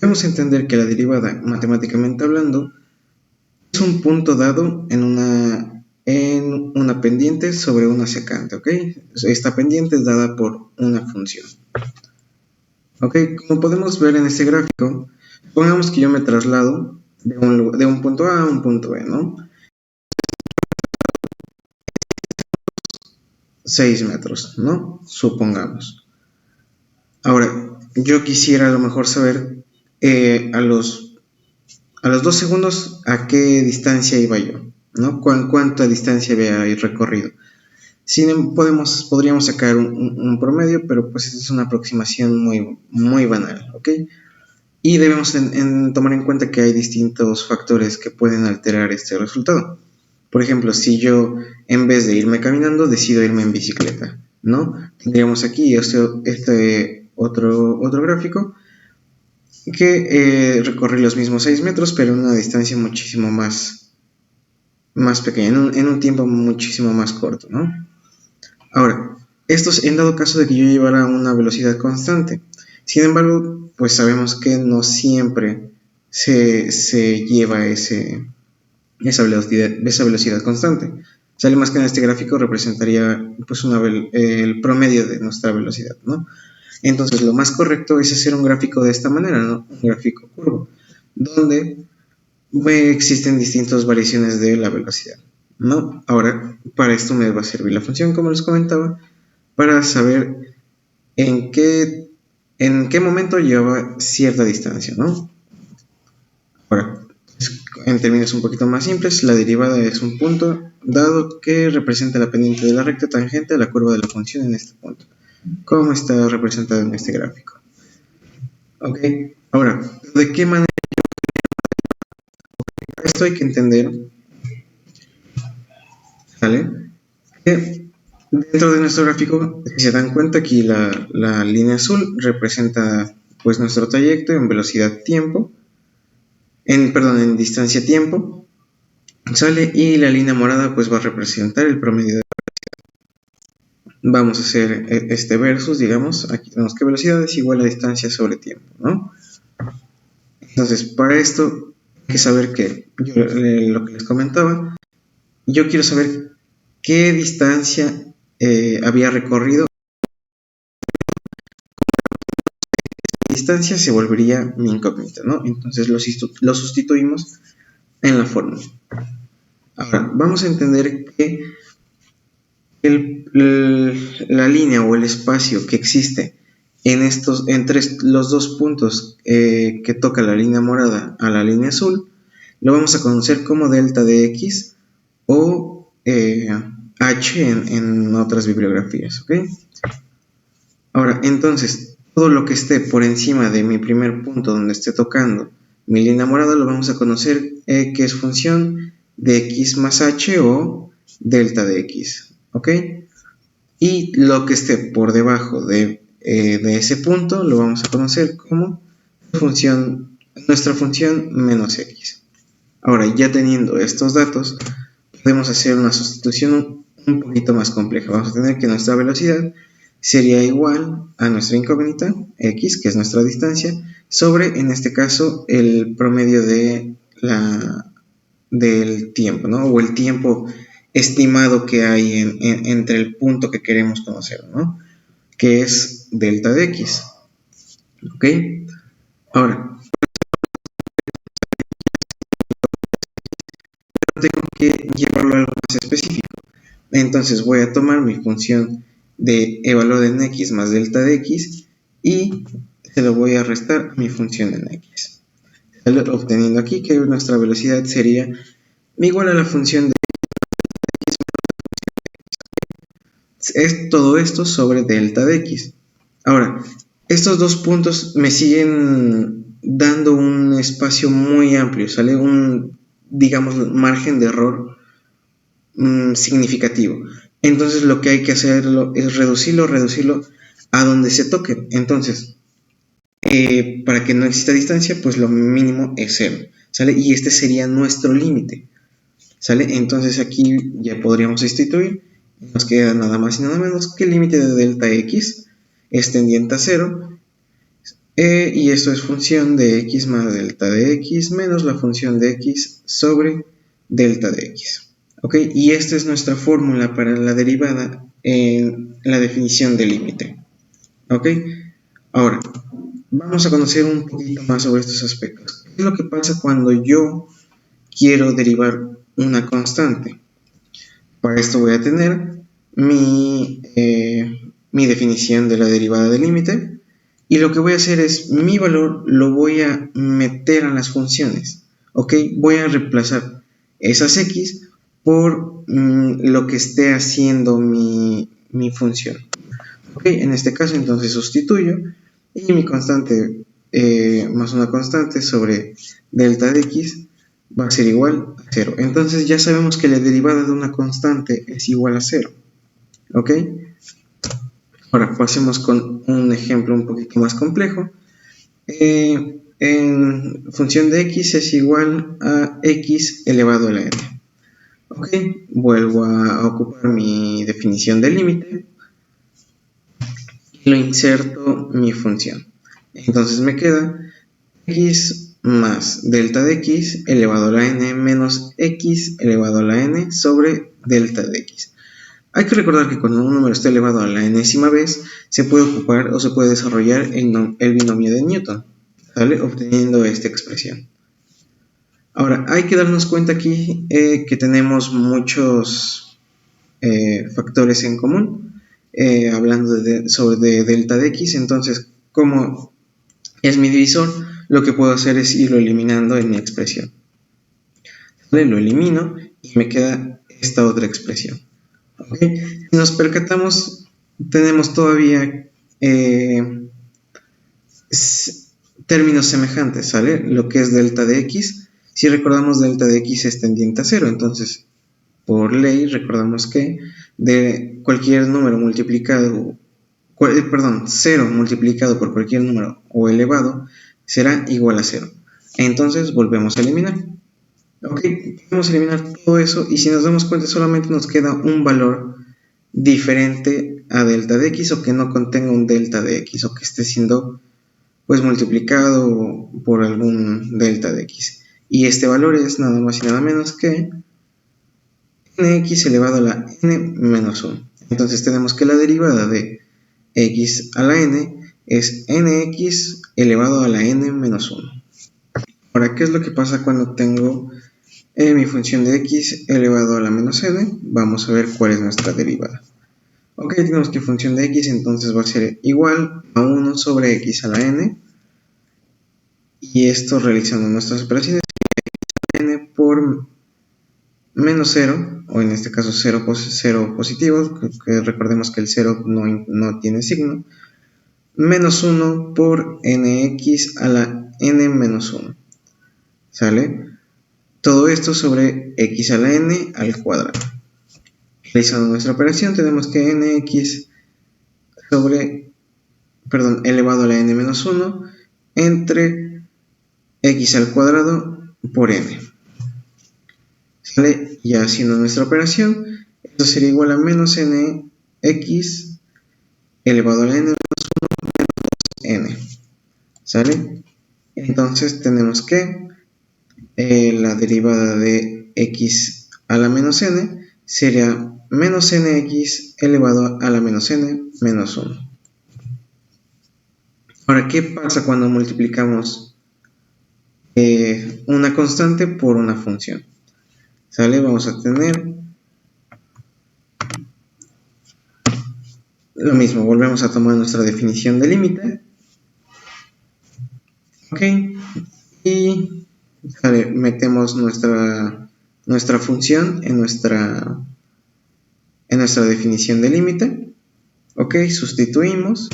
Debemos entender que la derivada, matemáticamente hablando, es un punto dado en una pendiente sobre una secante, ¿ok? Esta pendiente es dada por una función. Ok, como podemos ver en este gráfico, supongamos que yo me traslado de un punto A a un punto B, ¿no? 6 metros, ¿no? Supongamos. Ahora, yo quisiera a lo mejor saber a los 2 segundos a qué distancia iba yo, ¿no? ¿Cuánta distancia había recorrido? Podríamos sacar un promedio, pero pues es una aproximación muy banal, ¿ok? Y debemos tomar en cuenta que hay distintos factores que pueden alterar este resultado. Por ejemplo, si yo en vez de irme caminando decido irme en bicicleta, ¿no? Tendríamos aquí este otro gráfico que recorre los mismos 6 metros, pero en una distancia muchísimo más pequeña, en un tiempo muchísimo más corto, ¿no? Ahora, esto es en dado caso de que yo llevara una velocidad constante. Sin embargo, pues sabemos que no siempre se lleva esa velocidad constante. Sale más que en este gráfico representaría pues el promedio de nuestra velocidad, ¿no? Entonces lo más correcto es hacer un gráfico de esta manera, ¿no? Un gráfico curvo, donde existen distintas variaciones de la velocidad, ¿no? Ahora, para esto me va a servir la función, como les comentaba, para saber en qué momento lleva cierta distancia, ¿no? Ahora, en términos un poquito más simples, la derivada es un punto dado que representa la pendiente de la recta tangente a la curva de la función en este punto, como está representado en este gráfico. Ok, ahora, ¿de qué manera? Esto hay que entender, ¿vale? Que dentro de nuestro gráfico, si se dan cuenta, aquí la línea azul representa pues nuestro trayecto en velocidad tiempo, en distancia tiempo, sale, y la línea morada pues va a representar el promedio de. Vamos a hacer este versus, digamos, aquí tenemos que velocidad es igual a distancia sobre tiempo, ¿no? Entonces, para esto hay que saber que lo que les comentaba, yo quiero saber qué distancia había recorrido. La distancia se volvería mi incógnita, ¿no? Entonces lo sustituimos en la fórmula. Ahora, vamos a entender que la línea o el espacio que existe entre los dos puntos que toca la línea morada a la línea azul, lo vamos a conocer como delta de x o h en otras bibliografías, ¿ok? Ahora, entonces, todo lo que esté por encima de mi primer punto donde esté tocando mi línea morada lo vamos a conocer que es función de x más h o delta de x, ¿ok? Y lo que esté por debajo de ese punto lo vamos a conocer como nuestra función menos x. Ahora, ya teniendo estos datos, podemos hacer una sustitución un poquito más compleja. Vamos a tener que nuestra velocidad sería igual a nuestra incógnita, x, que es nuestra distancia, sobre, en este caso, el promedio del tiempo, ¿no? O el tiempo estimado que hay entre el punto que queremos conocer, ¿no? Que es delta de x. ¿Ok? Ahora, tengo que llevarlo a algo más específico. Entonces voy a tomar mi función de evaluada en x más delta de x y se lo voy a restar a mi función en x. Obteniendo aquí que nuestra velocidad sería igual a la función de x. Es todo esto sobre delta de x. Ahora, estos dos puntos me siguen dando un espacio muy amplio, ¿sale? Digamos, margen de error significativo. Entonces lo que hay que hacerlo es reducirlo a donde se toque. Entonces, para que no exista distancia, pues lo mínimo es 0, ¿sale? Y este sería nuestro límite, ¿sale? Entonces aquí ya podríamos sustituir. Nos queda nada más y nada menos que el límite de delta x es tendiente a 0 y esto es función de x más delta de x menos la función de x sobre delta de x. ¿Ok? Y esta es nuestra fórmula para la derivada en la definición del límite. ¿Ok? Ahora, vamos a conocer un poquito más sobre estos aspectos. ¿Qué es lo que pasa cuando yo quiero derivar una constante? Para esto voy a tener mi definición de la derivada del límite, y lo que voy a hacer es mi valor lo voy a meter a las funciones. ¿Ok? Voy a reemplazar esas x por lo que esté haciendo mi función. ¿Ok? En este caso entonces sustituyo y mi constante más una constante sobre delta de x va a ser igual a 0. Entonces ya sabemos que la derivada de una constante es igual a 0. ¿Ok? Ahora pasemos con un ejemplo un poquito más complejo. En función de x es igual a x elevado a la n. Ok, vuelvo a ocupar mi definición de límite y lo inserto mi función. Entonces me queda x más delta de x elevado a la n menos x elevado a la n sobre delta de x. Hay que recordar que cuando un número está elevado a la enésima vez, se puede ocupar o se puede desarrollar el binomio de Newton, ¿vale? Obteniendo esta expresión. Ahora, hay que darnos cuenta aquí que tenemos muchos factores en común, hablando sobre delta de x. Entonces, como es mi divisor, lo que puedo hacer es irlo eliminando en mi expresión. ¿Vale? Lo elimino y me queda esta otra expresión. ¿Okay? Si nos percatamos, tenemos todavía términos semejantes, ¿sale? Lo que es delta de x, si recordamos delta de x es tendiente a 0, entonces por ley recordamos que de cualquier número multiplicado, 0 multiplicado por cualquier número o elevado será igual a 0. Entonces volvemos a eliminar. Ok, podemos eliminar todo eso y si nos damos cuenta solamente nos queda un valor diferente a delta de x o que no contenga un delta de x o que esté siendo pues multiplicado por algún delta de x. Y este valor es nada más y nada menos que nx elevado a la n menos 1. Entonces tenemos que la derivada de x a la n es nx elevado a la n menos 1. Ahora, ¿qué es lo que pasa cuando tengo mi función de x elevado a la menos n? Vamos a ver cuál es nuestra derivada. Ok, tenemos que función de x entonces va a ser igual a 1 sobre x a la n. Y esto realizando nuestras operaciones, n por menos 0, o en este caso 0 positivo, que recordemos que el 0 no tiene signo, menos 1 por nx a la n menos 1. ¿Sale? Todo esto sobre x a la n al cuadrado. Realizando nuestra operación tenemos que nx elevado a la n menos 1 entre x al cuadrado por n. ¿Sale? Ya haciendo nuestra operación, esto sería igual a menos nx elevado a la n menos 1 menos 2n. ¿Sale? Entonces tenemos que la derivada de x a la menos n sería menos nx elevado a la menos n menos 1. Ahora, ¿qué pasa cuando multiplicamos una constante por una función? ¿Sale? Vamos a tener lo mismo, volvemos a tomar nuestra definición de límite. Ok, y metemos nuestra función en nuestra definición de límite. Ok, sustituimos.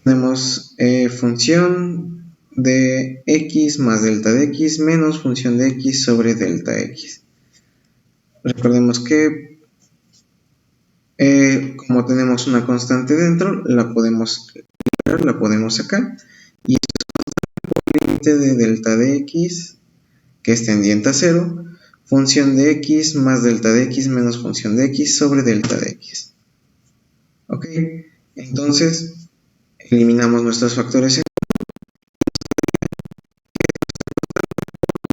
Tenemos función de x más delta de x menos función de x sobre delta x. Recordemos que como tenemos una constante dentro, la podemos sacar y esto es el límite de delta de x que es tendiente a 0, función de x más delta de x menos función de x sobre delta de x. Ok, entonces eliminamos nuestros factores en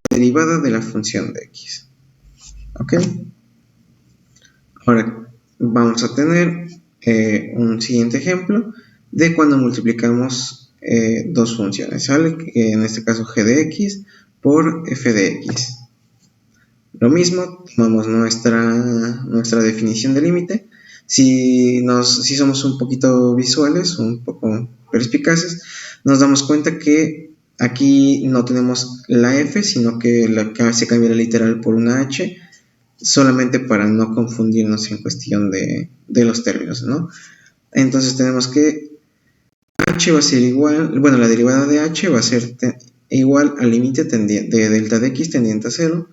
la derivada de la función de x. ¿Ok? Ahora vamos a tener un siguiente ejemplo de cuando multiplicamos dos funciones, ¿sale? En este caso g de x por f de x. Lo mismo, tomamos nuestra definición de límite. Si somos un poquito visuales, un poco perspicaces, nos damos cuenta que aquí no tenemos la f, sino que se cambia la literal por una h, solamente para no confundirnos en cuestión de los términos, ¿no? Entonces tenemos que h va a ser igual, bueno, la derivada de h va a ser igual al límite de delta de x tendiente a 0,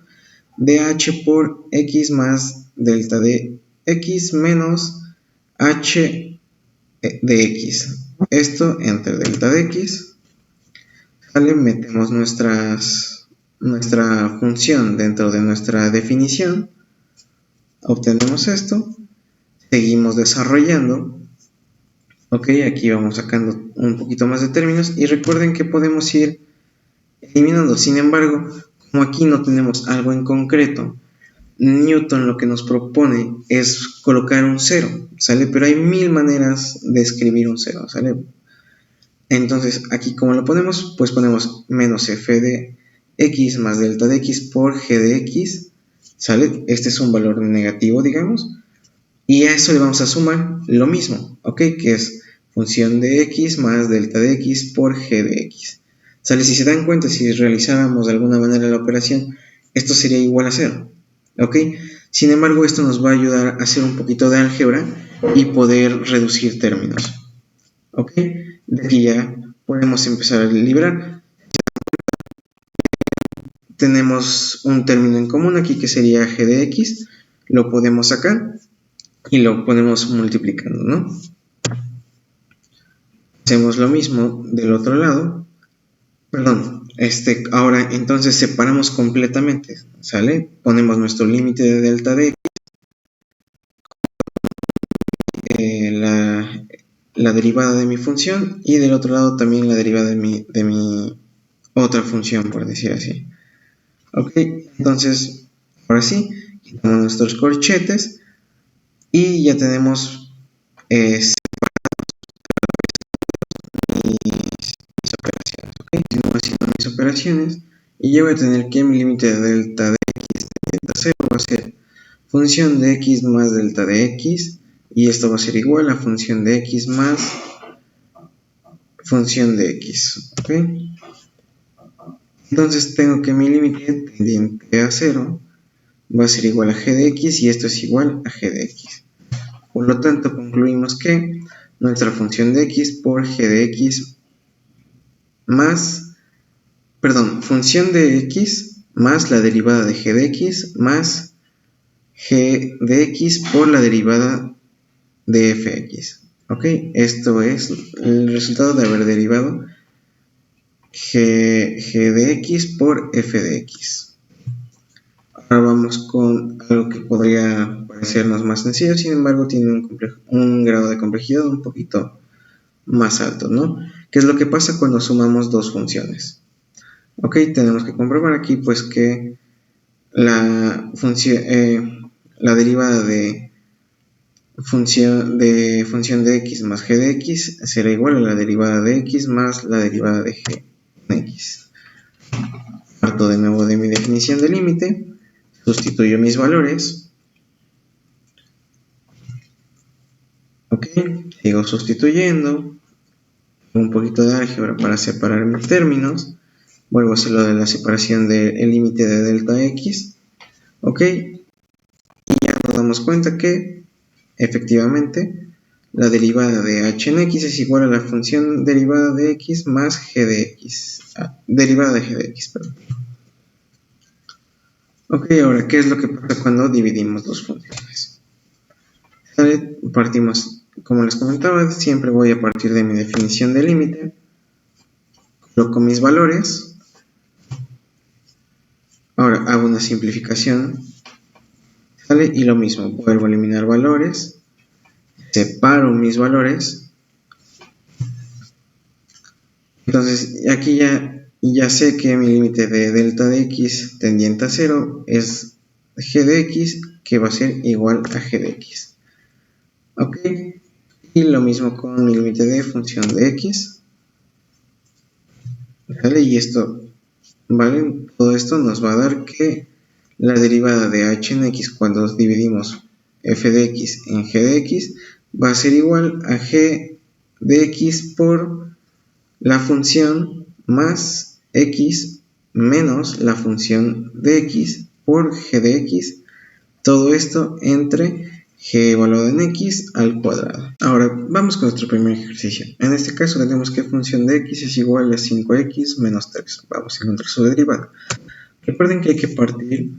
de h por x más delta de x menos h de x. Esto entre delta de x, ¿vale? Metemos nuestra función dentro de nuestra definición, obtenemos esto, seguimos desarrollando. Ok, aquí vamos sacando un poquito más de términos y recuerden que podemos ir eliminando. Sin embargo, como aquí no tenemos algo en concreto, Newton lo que nos propone es colocar un 0, ¿sale? Pero hay 1000 maneras de escribir un 0, ¿sale? Entonces, aquí como lo ponemos, pues ponemos menos f de x más delta de x por g de x, ¿sale? Este es un valor negativo, digamos, y a eso le vamos a sumar lo mismo, ¿ok? Que es función de x más delta de x por g de x, ¿sale? Si se dan cuenta, si realizáramos de alguna manera la operación, esto sería igual a 0. ¿Ok? Sin embargo, esto nos va a ayudar a hacer un poquito de álgebra y poder reducir términos. ¿Ok? De aquí ya podemos empezar a liberar. Tenemos un término en común aquí que sería g de x. Lo podemos sacar y lo ponemos multiplicando, ¿no? Hacemos lo mismo del otro lado. Perdón, ahora entonces separamos completamente, ¿sale? Ponemos nuestro límite de delta de x. La derivada de mi función y del otro lado también la derivada de mi otra función, por decir así. Ok, entonces ahora sí, quitamos nuestros corchetes y ya tenemos mis operaciones. Ok, continúo haciendo mis operaciones y yo voy a tener que mi límite de delta de x delta 0 va a ser función de x más delta de x, y esto va a ser igual a función de x más función de x. ¿Ok? Entonces tengo que mi límite tendiente a 0 va a ser igual a g de x y esto es igual a g de x. Por lo tanto, concluimos que nuestra función de x por g de x función de x más la derivada de g de x más g de x por la derivada de fx. ¿Ok? Esto es el resultado de haber derivado g de x por f de x. Ahora vamos con algo que podría parecernos más sencillo, sin embargo tiene un grado de complejidad un poquito más alto, ¿no? ¿Qué es lo que pasa cuando sumamos dos funciones? Ok, tenemos que comprobar aquí pues que la derivada de función de x más g de x será igual a la derivada de x más la derivada de g de x. Parto de nuevo de mi definición de límite, sustituyo mis valores. Ok, sigo sustituyendo, un poquito de álgebra para separar mis términos, vuelvo a hacer lo de la separación del límite de delta x. Ok, y ya nos damos cuenta que efectivamente la derivada de h en x es igual a la función derivada de x más g de x, derivada de g de x, perdón. Ok, ahora, ¿qué es lo que pasa cuando dividimos dos funciones? Partimos, como les comentaba, siempre voy a partir de mi definición de límite, coloco mis valores, ahora hago una simplificación, ¿sale? Y lo mismo, vuelvo a eliminar valores, separo mis valores, Entonces aquí ya sé que mi límite de delta de x tendiente a 0 es g de x, que va a ser igual a g de x. Ok, y lo mismo con mi límite de función de x. ¿Vale? Y esto, ¿vale? Todo esto nos va a dar que la derivada de h en x cuando dividimos f de x en g de x va a ser igual a g de x por la función más x menos la función de x por g de x, todo esto entre g evaluado en x al cuadrado. Ahora vamos con nuestro primer ejercicio. En este caso tenemos que función de x es igual a 5x menos 3. Vamos a encontrar su derivada. Recuerden que hay que partir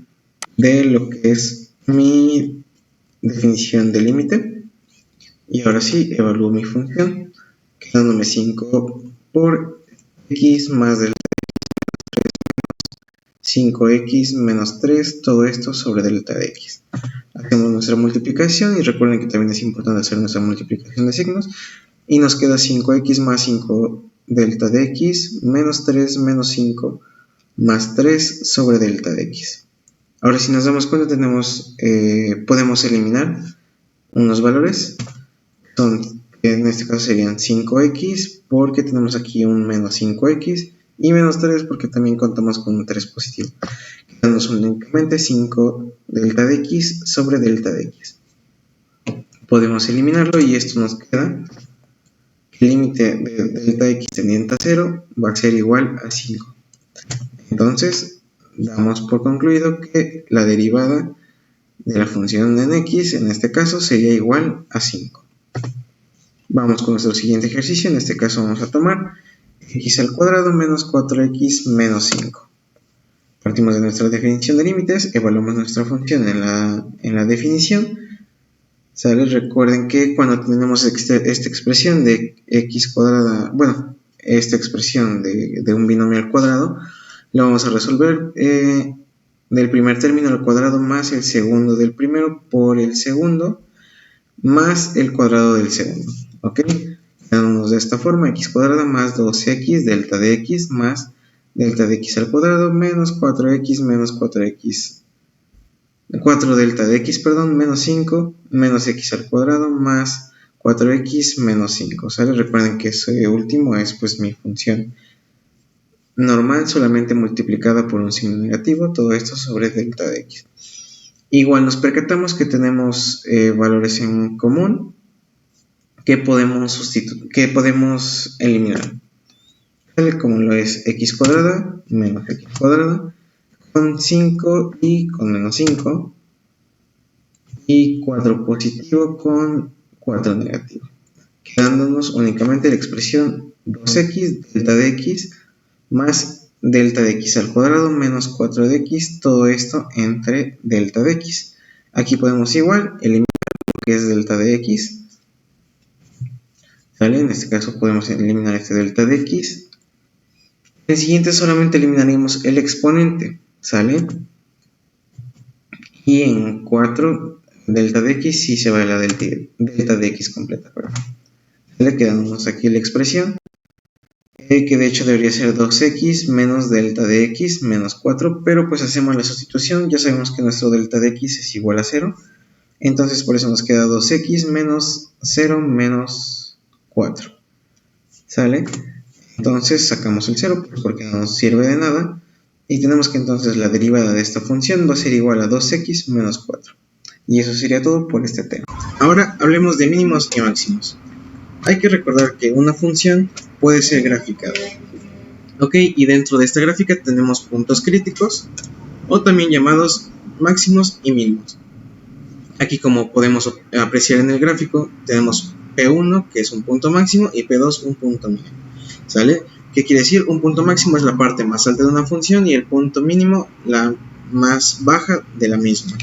de lo que es mi definición de límite. Y ahora sí, evalúo mi función, quedándome 5 por x más del 5x menos 3, todo esto sobre delta de x. Hacemos nuestra multiplicación y recuerden que también es importante hacer nuestra multiplicación de signos. Y nos queda 5x más 5 delta de x menos 3 menos 5 más 3 sobre delta de x. Ahora si nos damos cuenta podemos eliminar unos valores. En este caso serían 5x porque tenemos aquí un menos 5x y menos 3 porque también contamos con un 3 positivo, quedándonos únicamente 5 delta de x sobre delta de x. Podemos eliminarlo y esto nos queda que el límite de delta de x tendiente a 0 va a ser igual a 5. Entonces damos por concluido que la derivada de la función en x en este caso sería igual a 5. Vamos con nuestro siguiente ejercicio. En este caso vamos a tomar x al cuadrado menos 4x menos 5. Partimos de nuestra definición de límites, evaluamos nuestra función en la definición. ¿Sale? Recuerden que cuando tenemos esta expresión de x cuadrada, bueno, esta expresión de un binomio al cuadrado, la vamos a resolver del primer término al cuadrado más el segundo del primero por el segundo más el cuadrado del segundo. ¿Ok? Quedamos de esta forma, x cuadrada más 2x delta de x más delta de x al cuadrado menos 4x menos 4x 4 delta de x, perdón, menos 5 menos x al cuadrado más 4x menos 5, ¿sale? Recuerden que ese último es pues mi función normal solamente multiplicada por un signo negativo, todo esto sobre delta de x. Igual nos percatamos que tenemos valores en común que podemos eliminar, ¿vale? Como lo es x cuadrada menos x cuadrada con 5 y con menos 5 y 4 positivo con 4 negativo, quedándonos únicamente la expresión 2x delta de x más delta de x al cuadrado menos 4 de x, todo esto entre delta de x. Aquí podemos igual eliminar lo que es delta de x, ¿sale? En este caso podemos eliminar este delta de x. En el siguiente solamente eliminaremos el exponente, ¿sale? Y en 4 delta de x sí se va a la delta de x completa, perdón. ¿Sale? Quedamos aquí la expresión que de hecho debería ser 2x menos delta de x menos 4, pero pues hacemos la sustitución, ya sabemos que nuestro delta de x es igual a 0, entonces por eso nos queda 2x menos 0 menos 4, ¿sale? Entonces sacamos el 0 porque no nos sirve de nada y tenemos que entonces la derivada de esta función va a ser igual a 2x menos 4, y eso sería todo por este tema. Ahora hablemos de mínimos y máximos. Hay que recordar que una función puede ser graficada. Ok, y dentro de esta gráfica tenemos puntos críticos, o también llamados máximos y mínimos. Aquí, como podemos apreciar en el gráfico, tenemos P1, que es un punto máximo, y P2, un punto mínimo. ¿Sale? ¿Qué quiere decir? Un punto máximo es la parte más alta de una función y el punto mínimo la más baja de la misma.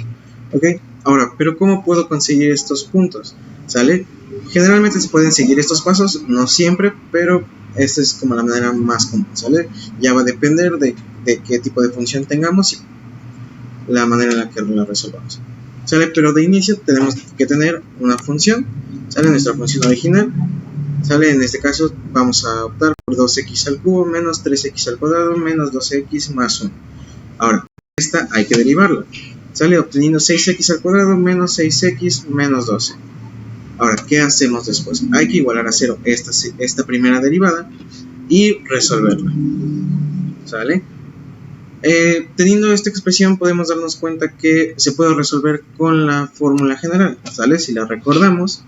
Ok, ahora, ¿pero cómo puedo conseguir estos puntos? ¿Sale? Generalmente se pueden seguir estos pasos, no siempre, pero esta es como la manera más común, ¿sale? Ya va a depender de qué tipo de función tengamos y la manera en la que la resolvamos, ¿sale? Pero de inicio tenemos que tener una función, ¿sale? Nuestra función original, ¿sale? En este caso vamos a optar por 2x al cubo menos 3x al cuadrado menos 12x más 1. Ahora, esta hay que derivarla. Sale obteniendo 6x al cuadrado menos 6x menos 12. Ahora, ¿qué hacemos después? Hay que igualar a 0 esta primera derivada y resolverla. ¿Sale? Teniendo esta expresión podemos darnos cuenta que se puede resolver con la fórmula general. ¿Sale? Si la recordamos,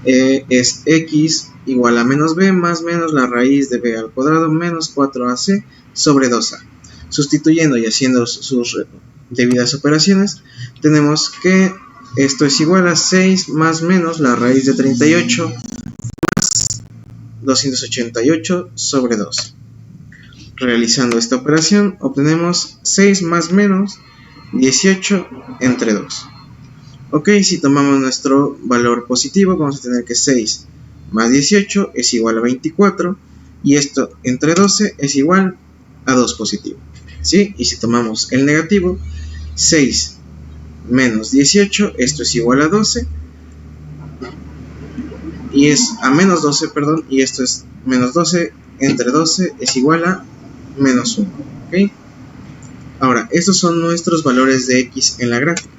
es x igual a menos b más menos la raíz de b al cuadrado menos 4ac sobre 2a. Sustituyendo y haciendo sus debidas operaciones, tenemos que esto es igual a 6 más menos la raíz de 38 más 288 sobre 2. Realizando esta operación obtenemos 6 más menos 18 entre 2. Ok, si tomamos nuestro valor positivo vamos a tener que 6 más 18 es igual a 24 y esto entre 12 es igual a 2 positivo. ¿Sí? Y si tomamos el negativo, 6 menos 18, esto es igual a 12 y es a menos 12, perdón, y esto es menos 12 entre 12 es igual a menos 1. ¿Ok? Ahora, estos son nuestros valores de x en la gráfica.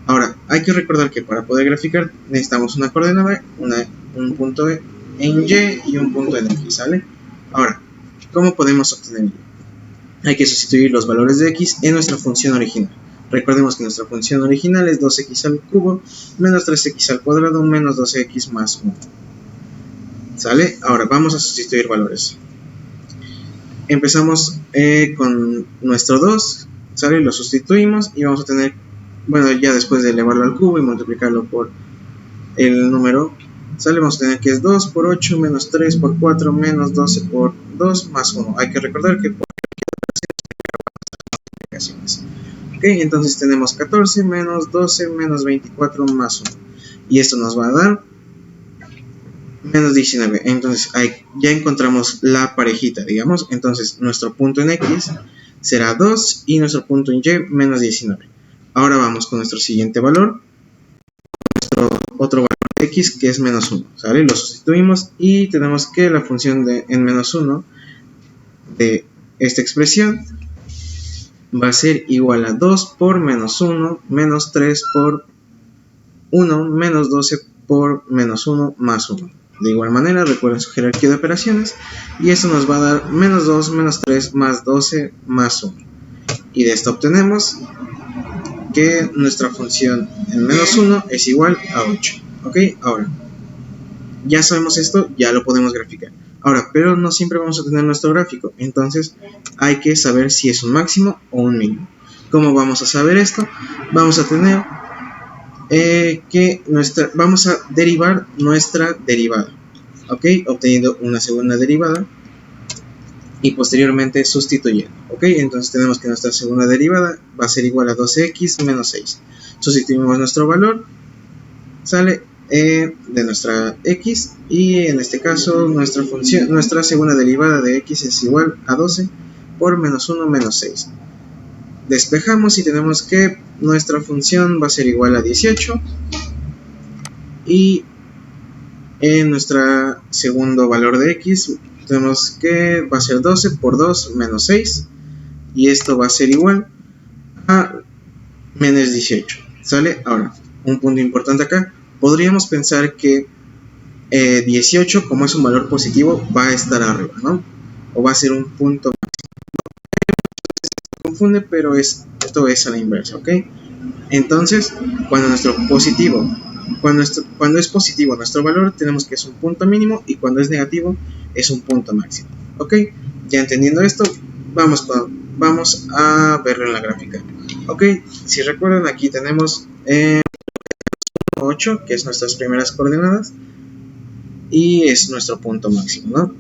Ahora, hay que recordar que para poder graficar necesitamos una coordenada, un punto en y y un punto en x, ¿sale? Ahora, ¿cómo podemos obtener y? Hay que sustituir los valores de x en nuestra función original. Recordemos que nuestra función original es 2x al cubo menos 3x al cuadrado menos 12x más 1. ¿Sale? Ahora vamos a sustituir valores. Empezamos con nuestro 2, ¿sale? Lo sustituimos y vamos a tener, bueno, ya después de elevarlo al cubo y multiplicarlo por el número, ¿sale? Vamos a tener que es 2 por 8 menos 3 por 4 menos 12 por 2 más 1. Hay que recordar que por multiplicaciones. Ok, entonces tenemos 14 menos 12 menos 24 más 1. Y esto nos va a dar menos 19. Entonces ya encontramos la parejita, digamos. Entonces nuestro punto en x será 2 y nuestro punto en y menos 19. Ahora vamos con nuestro siguiente valor, nuestro otro valor de x que es menos 1, ¿sale? Lo sustituimos y tenemos que la función de en menos 1 de esta expresión va a ser igual a 2 por menos 1 menos 3 por 1 menos 12 por menos 1 más 1. De igual manera, recuerden su jerarquía de operaciones y esto nos va a dar menos 2 menos 3 más 12 más 1. Y de esto obtenemos que nuestra función en menos 1 es igual a 8. Ok, ahora ya sabemos esto, ya lo podemos graficar. Ahora, pero no siempre vamos a tener nuestro gráfico, entonces hay que saber si es un máximo o un mínimo. ¿Cómo vamos a saber esto? Vamos a tener vamos a derivar nuestra derivada, ¿ok? Obteniendo una segunda derivada y posteriormente sustituyendo, ¿ok? Entonces tenemos que nuestra segunda derivada va a ser igual a 12x menos 6. Sustituimos nuestro valor, sale de nuestra x y en este caso nuestra segunda derivada de x es igual a 12 por menos 1 menos 6. Despejamos y tenemos que nuestra función va a ser igual a 18 y en nuestro segundo valor de x tenemos que va a ser 12 por 2 menos 6 y esto va a ser igual a menos 18, ¿sale? Ahora, un punto importante acá, podríamos pensar que 18 como es un valor positivo va a estar arriba, ¿no? O va a ser un punto confunde, pero esto es a la inversa, ¿ok? Entonces, cuando es positivo nuestro valor, tenemos que es un punto mínimo y cuando es negativo es un punto máximo, ¿ok? Ya entendiendo esto, vamos a verlo en la gráfica, ¿ok? Si recuerdan, aquí tenemos 8, que es nuestras primeras coordenadas, y es nuestro punto máximo, ¿no?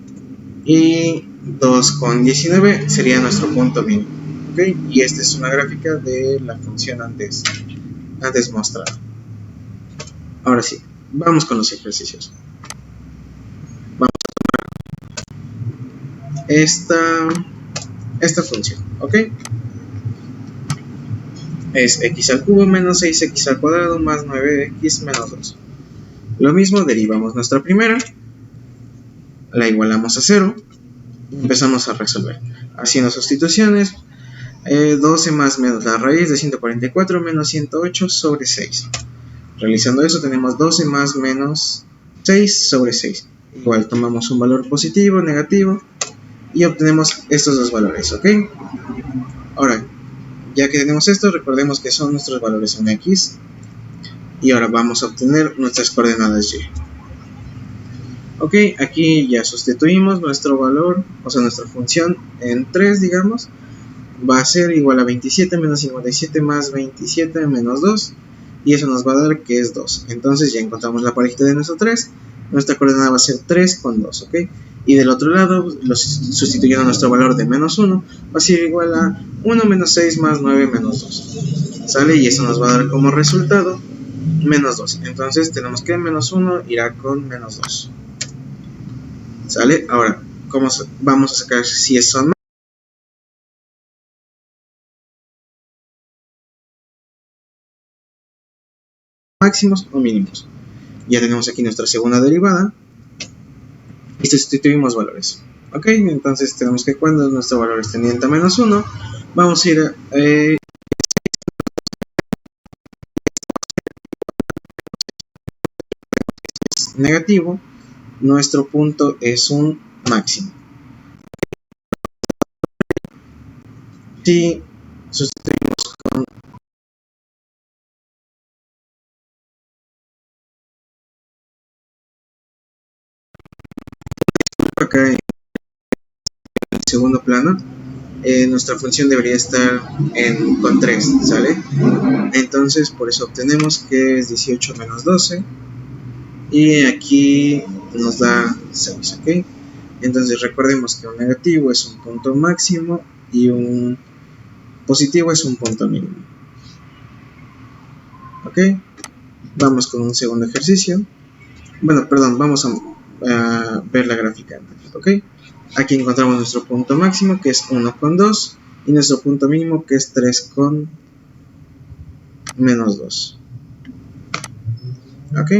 Y 2,19 sería nuestro punto mínimo. ¿Okay? Y esta es una gráfica de la función antes mostrada. Ahora sí, vamos con los ejercicios. Vamos a tomar esta función, ¿ok? Es x al cubo menos 6x al cuadrado más 9x menos 2. Lo mismo, derivamos nuestra primera la igualamos a 0 y empezamos a resolver. Haciendo sustituciones, 12 más menos la raíz de 144 menos 108 sobre 6. Realizando eso tenemos 12 más menos 6 sobre 6. Igual tomamos un valor positivo, negativo y obtenemos estos dos valores, ¿ok? Ahora, ya que tenemos esto, recordemos que son nuestros valores en X. Y ahora vamos a obtener nuestras coordenadas Y. Ok, aquí ya sustituimos nuestro valor, o sea nuestra función en 3, digamos. Va a ser igual a 27 menos 57 más 27 menos 2. Y eso nos va a dar que es 2. Entonces ya encontramos la parejita de nuestro 3. Nuestra coordenada va a ser 3 con 2, ¿ok? Y del otro lado, sustituyendo nuestro valor de menos 1, va a ser igual a 1 menos 6 más 9 menos 2. ¿Sale? Y eso nos va a dar como resultado menos 2. Entonces tenemos que menos 1 irá con menos 2. ¿Sale? Ahora, ¿cómo vamos a sacar si son máximos o mínimos? Ya tenemos aquí nuestra segunda derivada y sustituimos valores. Ok, entonces tenemos que cuando nuestro valor es tendiente a menos 1, vamos a ir a negativo, nuestro punto es un máximo. Si sustituimos con acá en el segundo plano, nuestra función debería estar con 3, ¿sale? Entonces por eso obtenemos que es 18 menos 12 y aquí nos da 6, ¿ok? Entonces recordemos que un negativo es un punto máximo y un positivo es un punto mínimo. ¿Ok? Vamos con un segundo ejercicio. Bueno, perdón, vamos a ver la gráfica antes, ¿ok? Aquí encontramos nuestro punto máximo que es 1 con 2 y nuestro punto mínimo que es 3 con menos 2. ¿Ok?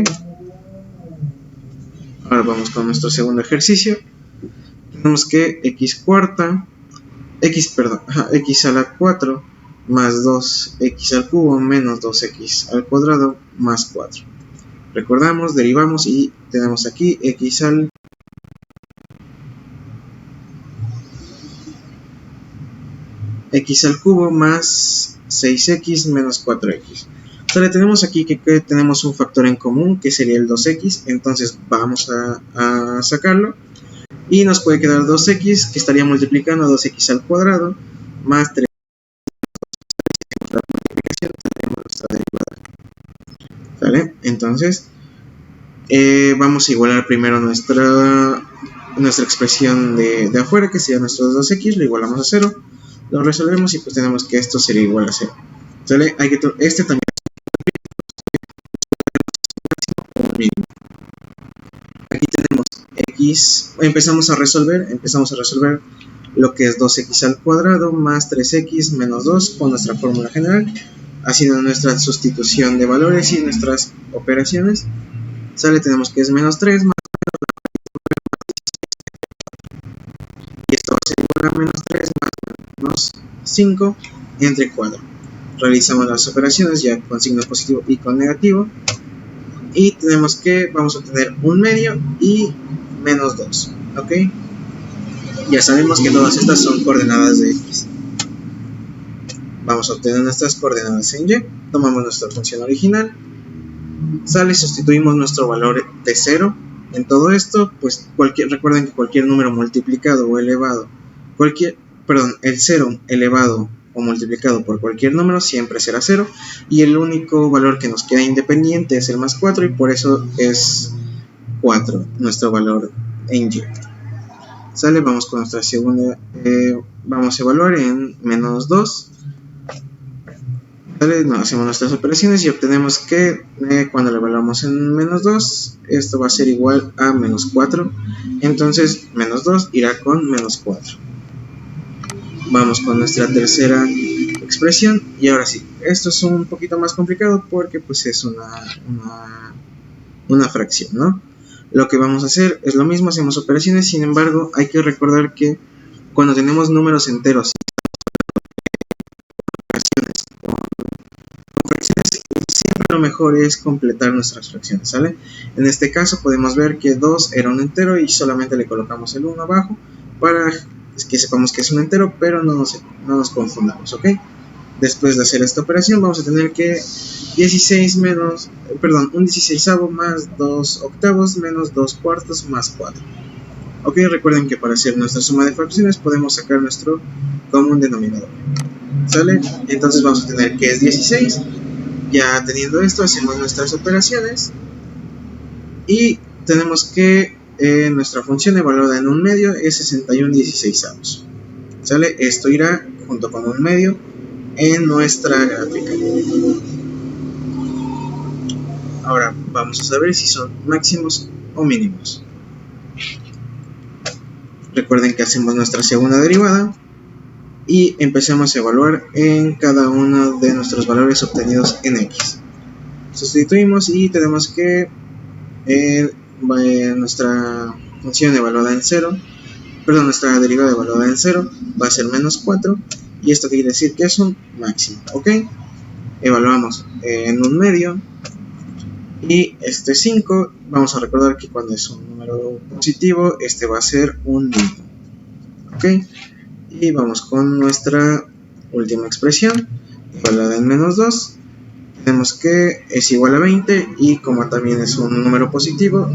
Ahora vamos con nuestro segundo ejercicio. Tenemos que x a la 4 más 2x al cubo menos 2x al cuadrado más 4. Recordamos, derivamos y tenemos aquí x al cubo más 6x menos 4x. Entonces tenemos aquí que tenemos un factor en común que sería el 2x, entonces vamos a sacarlo y nos puede quedar 2x que estaría multiplicando 2x al cuadrado más 3. La multiplicación tenemos nuestra derivada. ¿Sale? Entonces vamos a igualar primero nuestra expresión de afuera, que sería nuestros 2x, lo igualamos a 0, lo resolvemos y pues tenemos que esto sería igual a 0. ¿Sale? Este también es un mínimo. Aquí tenemos x, empezamos a resolver lo que es 2x al cuadrado más 3x menos 2 con nuestra fórmula general, haciendo nuestra sustitución de valores y nuestras operaciones. Sale, tenemos que es menos 3 más y esto va a ser igual a menos 3 más menos 5 entre 4. Realizamos las operaciones ya con signo positivo y con negativo y tenemos que vamos a obtener un medio y menos 2, ¿ok? Ya sabemos que todas estas son coordenadas de x. Vamos a obtener nuestras coordenadas en y, tomamos nuestra función original, sale, sustituimos nuestro valor de 0 en todo esto, pues recuerden que cualquier número multiplicado o elevado, el 0 elevado o multiplicado por cualquier número siempre será 0 y el único valor que nos queda independiente es el más 4 y por eso es 4 nuestro valor en y. Sale, vamos con nuestra segunda, vamos a evaluar en menos 2. Sale, hacemos nuestras operaciones y obtenemos que cuando lo evaluamos en menos 2, esto va a ser igual a menos 4. Entonces, menos 2 irá con menos 4. Vamos con nuestra tercera expresión y ahora sí, esto es un poquito más complicado porque pues es una fracción, ¿no? Lo que vamos a hacer es lo mismo, hacemos operaciones, sin embargo hay que recordar que cuando tenemos números enteros con fracciones, siempre lo mejor es completar nuestras fracciones, ¿sale? En este caso podemos ver que 2 era un entero y solamente le colocamos el 1 abajo para que sepamos que es un entero, pero no nos confundamos, ¿ok? Después de hacer esta operación vamos a tener que 16 menos, un 16avo más 2 octavos menos 2 cuartos más 4. Ok, recuerden que para hacer nuestra suma de fracciones podemos sacar nuestro común denominador. ¿Sale? Entonces vamos a tener que es 16. Ya teniendo esto hacemos nuestras operaciones y tenemos que nuestra función evaluada en un medio es 61 16avos. ¿Sale? Esto irá junto con un medio en nuestra gráfica. Ahora vamos a saber si son máximos o mínimos. Recuerden que hacemos nuestra segunda derivada y empezamos a evaluar en cada uno de nuestros valores obtenidos en x. Sustituimos y tenemos que nuestra función evaluada en 0, nuestra derivada evaluada en 0 va a ser menos 4 y esto quiere decir que es un máximo, ¿ok? Evaluamos en un medio y este 5, vamos a recordar que cuando es un número positivo este va a ser un mínimo, ¿ok? Y vamos con nuestra última expresión evaluada en menos 2. Tenemos que es igual a 20 y como también es un número positivo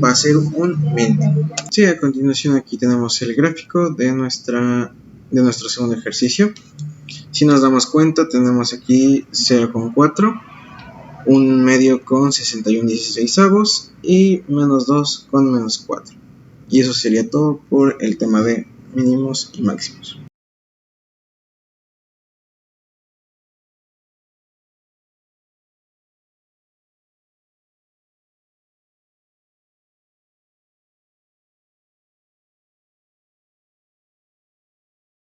va a ser un mínimo. Sí, a continuación aquí tenemos el gráfico de nuestro segundo ejercicio. Si nos damos cuenta tenemos aquí 0,4, un medio con 61 16avos y menos 2 con menos 4. Y eso sería todo por el tema de mínimos y máximos.